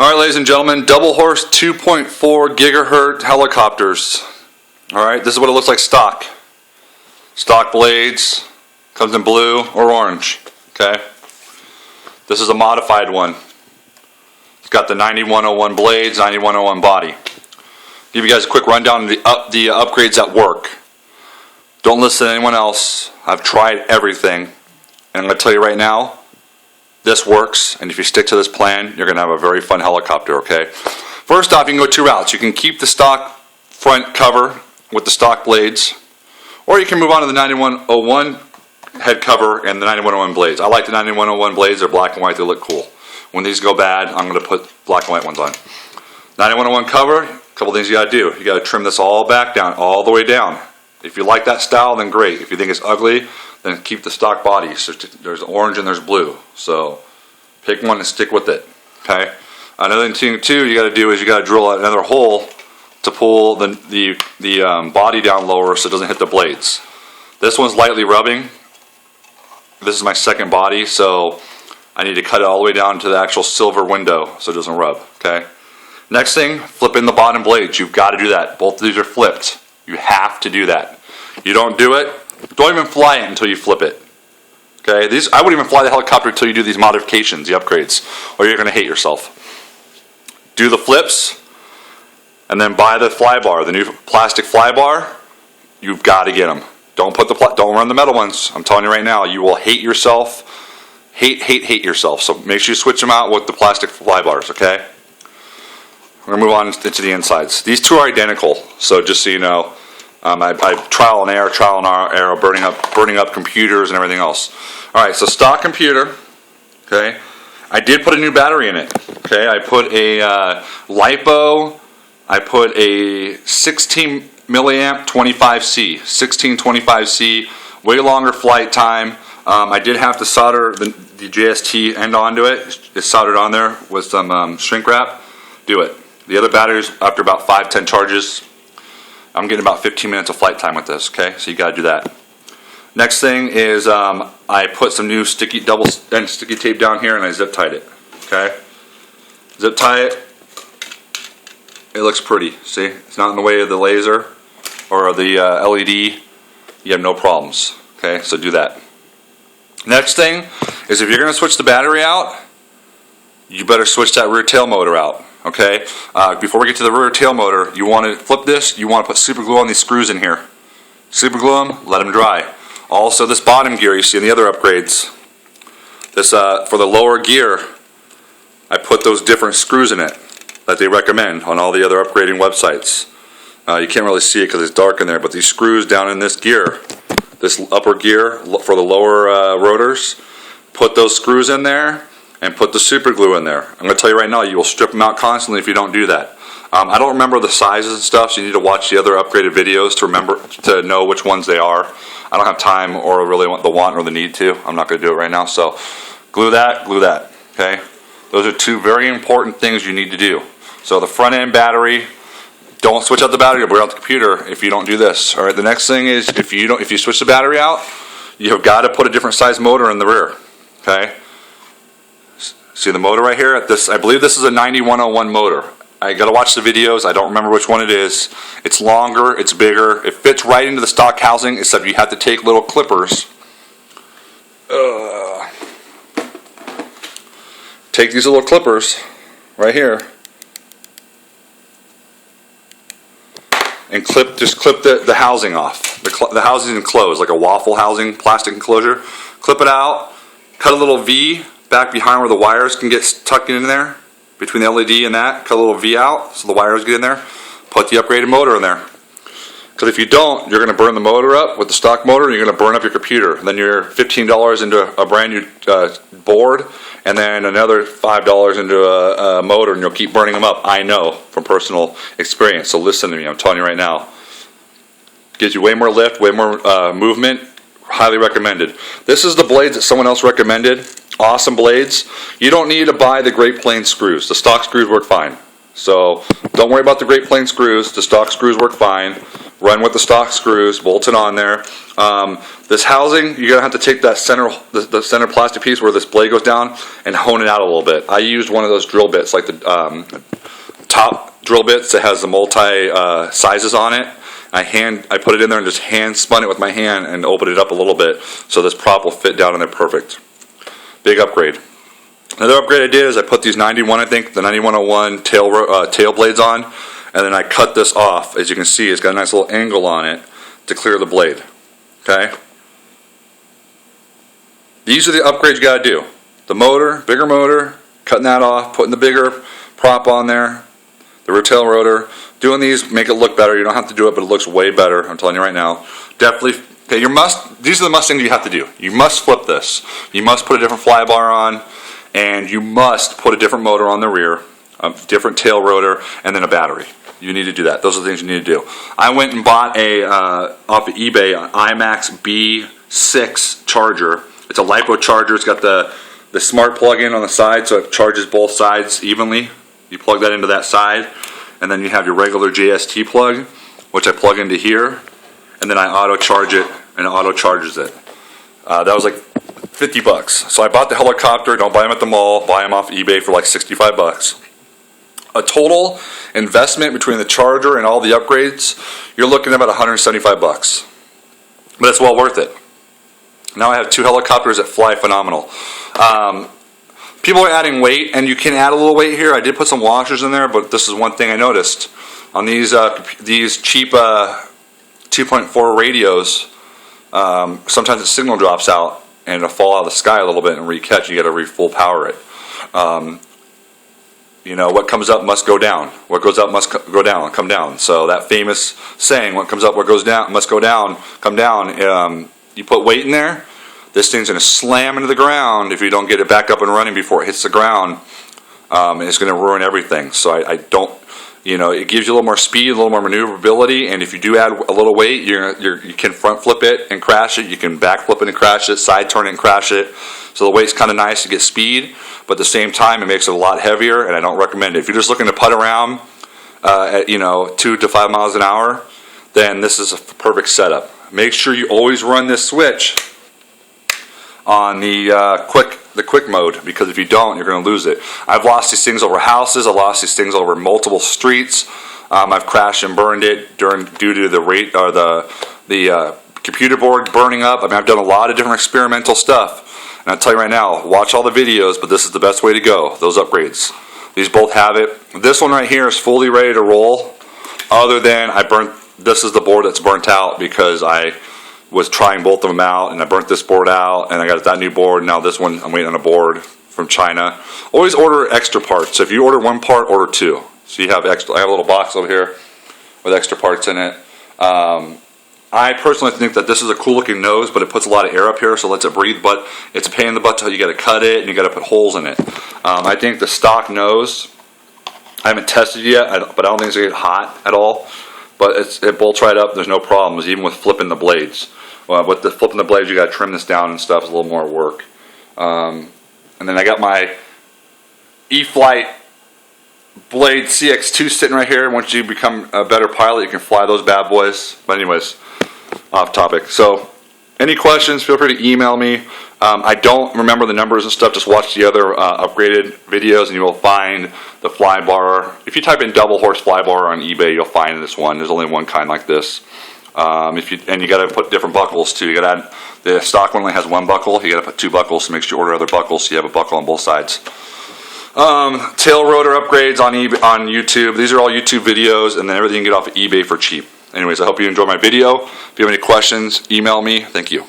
Alright, ladies and gentlemen, double horse 2.4 gigahertz helicopters. Alright, this is what it looks like stock. Stock blades, comes in blue or orange. Okay. This is a modified one. It's got the 9101 blades, 9101 body. Give you guys a quick rundown of the upgrades that work. Don't listen to anyone else. I've tried everything. And I'm going to tell you right now, this works, and if you stick to this plan, you're going to have a very fun helicopter, okay? First off, you can go two routes. You can keep the stock front cover with the stock blades, or you can move on to the 9101 head cover and the 9101 blades. I like the 9101 blades. They're black and white. They look cool. When these go bad, I'm going to put black and white ones on. 9101 cover, a couple things you got to do. You got to trim this all back down, all the way down. If you like that style, then great. If you think it's ugly, then keep the stock body. So there's orange and there's blue. So pick one and stick with it. Okay. Another thing too you got to do is you got to drill out another hole to pull the body down lower so it doesn't hit the blades. This one's lightly rubbing. This is my second body, so I need to cut it all the way down to the actual silver window so it doesn't rub. Okay. Next thing, flip in the bottom blades. You've got to do that. Both of these are flipped. You have to do that. You don't do it, don't even fly it until you flip it. Okay, I wouldn't even fly the helicopter until you do these modifications, the upgrades, or you're going to hate yourself. Do the flips, and then buy the fly bar, the new plastic fly bar. You've got to get them. Don't run the metal ones. I'm telling you right now, you will hate yourself. Hate yourself. So make sure you switch them out with the plastic fly bars. Okay. We're going to move on into the insides. These two are identical. So just so you know. I trial and error, burning up computers and everything else. All right, so stock computer. Okay, I did put a new battery in it. Okay, I put a LiPo. I put a 16 milliamp 25C, 1625C, way longer flight time. I did have to solder the JST end onto it. It's soldered on there with some shrink wrap. Do it. The other batteries, after about 5-10 charges, I'm getting about 15 minutes of flight time with this, okay? So you got to do that. Next thing is I put some new double sticky tape down here and I zip tied it, okay? Zip tie it. It looks pretty, see? It's not in the way of the laser or the LED. You have no problems, okay? So do that. Next thing is if you're going to switch the battery out, you better switch that rear tail motor out. Okay, before we get to the rear tail motor, you want to flip this, you want to put super glue on these screws in here. Super glue them, let them dry. Also this bottom gear you see in the other upgrades, this for the lower gear, I put those different screws in it that they recommend on all the other upgrading websites. You can't really see it because it's dark in there, but these screws down in this gear, this upper gear for the lower rotors, put those screws in there and put the super glue in there. I'm going to tell you right now, you will strip them out constantly if you don't do that. I don't remember the sizes and stuff, so you need to watch the other upgraded videos to know which ones they are. I don't have time or really want or the need to. I'm not going to do it right now. So glue that, okay? Those are two very important things you need to do. So the front end battery, don't switch out the battery or burn out the computer if you don't do this. All right, the next thing is if you switch the battery out, you have got to put a different size motor in the rear, okay? See the motor right here? I believe this is a 9101 motor. I gotta watch the videos. I don't remember which one it is. It's longer, it's bigger. It fits right into the stock housing, except you have to take little clippers. Take these little clippers right here and just clip the housing off. The housing is enclosed like a waffle housing, plastic enclosure. Clip it out, cut a little V back behind where the wires can get tucked in there, between the LED and that, cut a little V out so the wires get in there, put the upgraded motor in there. Because if you don't, you're going to burn the motor up with the stock motor and you're going to burn up your computer. And then you're $15 into a brand new board and then another $5 into a motor and you'll keep burning them up. I know from personal experience, so listen to me, I'm telling you right now. Gives you way more lift, way more movement, highly recommended. This is the blades that someone else recommended. Awesome blades. You don't need to buy the Great Plains screws. The stock screws work fine. So don't worry about the Great Plains screws. The stock screws work fine. run with the stock screws, bolt it on there. This housing, you're gonna have to take that center, the center plastic piece where this blade goes down, and hone it out a little bit. I used one of those drill bits, like the top drill bits that has the multi sizes on it. I put it in there and just hand spun it with my hand and opened it up a little bit so this prop will fit down in there perfect. Big upgrade. Another upgrade I did is I put these 91, I think, the 9101 tail blades on, and then I cut this off. As you can see, it's got a nice little angle on it to clear the blade. Okay? These are the upgrades you got to do. The motor, bigger motor, cutting that off, putting the bigger prop on there, the tail rotor. Doing these make it look better. You don't have to do it, but it looks way better. I'm telling you right now. Definitely. Okay, these are the must things you have to do. You must flip this. You must put a different fly bar on, and you must put a different motor on the rear, a different tail rotor, and then a battery. You need to do that. Those are the things you need to do. I went and bought off of eBay an IMAX B6 charger. It's a LiPo charger. It's got the smart plug-in on the side, so it charges both sides evenly. You plug that into that side, and then you have your regular JST plug, which I plug into here, and then I auto charge it, and it auto charges it. That was like 50 bucks. So I bought the helicopter. Don't buy them at the mall. Buy them off eBay for like 65 bucks. A total investment between the charger and all the upgrades, you're looking at about 175 bucks. But it's well worth it. Now I have 2 helicopters that fly phenomenal. People are adding weight, and you can add a little weight here. I did put some washers in there, but this is one thing I noticed. On these cheap 2.4 radios, sometimes the signal drops out, and it'll fall out of the sky a little bit and re-catch. You got to full power it. You know, what comes up must go down. What goes up must go down, come down. So that famous saying, what comes up, what goes down, must go down, come down. You put weight in there, this thing's going to slam into the ground if you don't get it back up and running before it hits the ground. And it's going to ruin everything. So I don't, you know, it gives you a little more speed, a little more maneuverability, and if you do add a little weight, you can front flip it and crash it, you can back flip it and crash it, side turn it and crash it. So the weight's kind of nice to get speed, but at the same time it makes it a lot heavier, and I don't recommend it. If you're just looking to putt around at 2 to 5 miles an hour, then this is a perfect setup. Make sure you always run this switch on the quick mode, because if you don't, you're going to lose it. I've lost these things over houses. I've lost these things over multiple streets. I've crashed and burned it due to the computer board burning up. I mean, I've done a lot of different experimental stuff. And I'll tell you right now, watch all the videos, but this is the best way to go, those upgrades. These both have it. This one right here is fully ready to roll, other than this is the board that's burnt out because I was trying both of them out, and I burnt this board out, and I got that new board. Now this one, I'm waiting on a board from China. Always order extra parts. So if you order one part, order 2. So you have extra. I have a little box over here with extra parts in it. I personally think that this is a cool looking nose, but it puts a lot of air up here, so it lets it breathe, but it's a pain in the butt. You got to cut it, and you got to put holes in it. I think the stock nose, I haven't tested yet, but I don't think it's going to get hot at all. But it bolts right up. There's no problems, even with flipping the blades. With the flipping the blades, you got to trim this down and stuff. It's a little more work. And then I got my E-Flight Blade CX2 sitting right here. Once you become a better pilot, you can fly those bad boys. But anyways, off topic. So any questions, feel free to email me. I don't remember the numbers and stuff. Just watch the other upgraded videos, and you will find the fly bar. If you type in double horse fly bar on eBay, you'll find this one. There's only one kind like this. And you got to put different buckles too. You got to add, the stock one only has 1 buckle. You got to put 2 buckles. So make sure you order other buckles so you have a buckle on both sides. Tail rotor upgrades on YouTube. These are all YouTube videos, and then everything you get off of eBay for cheap. Anyways, I hope you enjoyed my video. If you have any questions, email me. Thank you.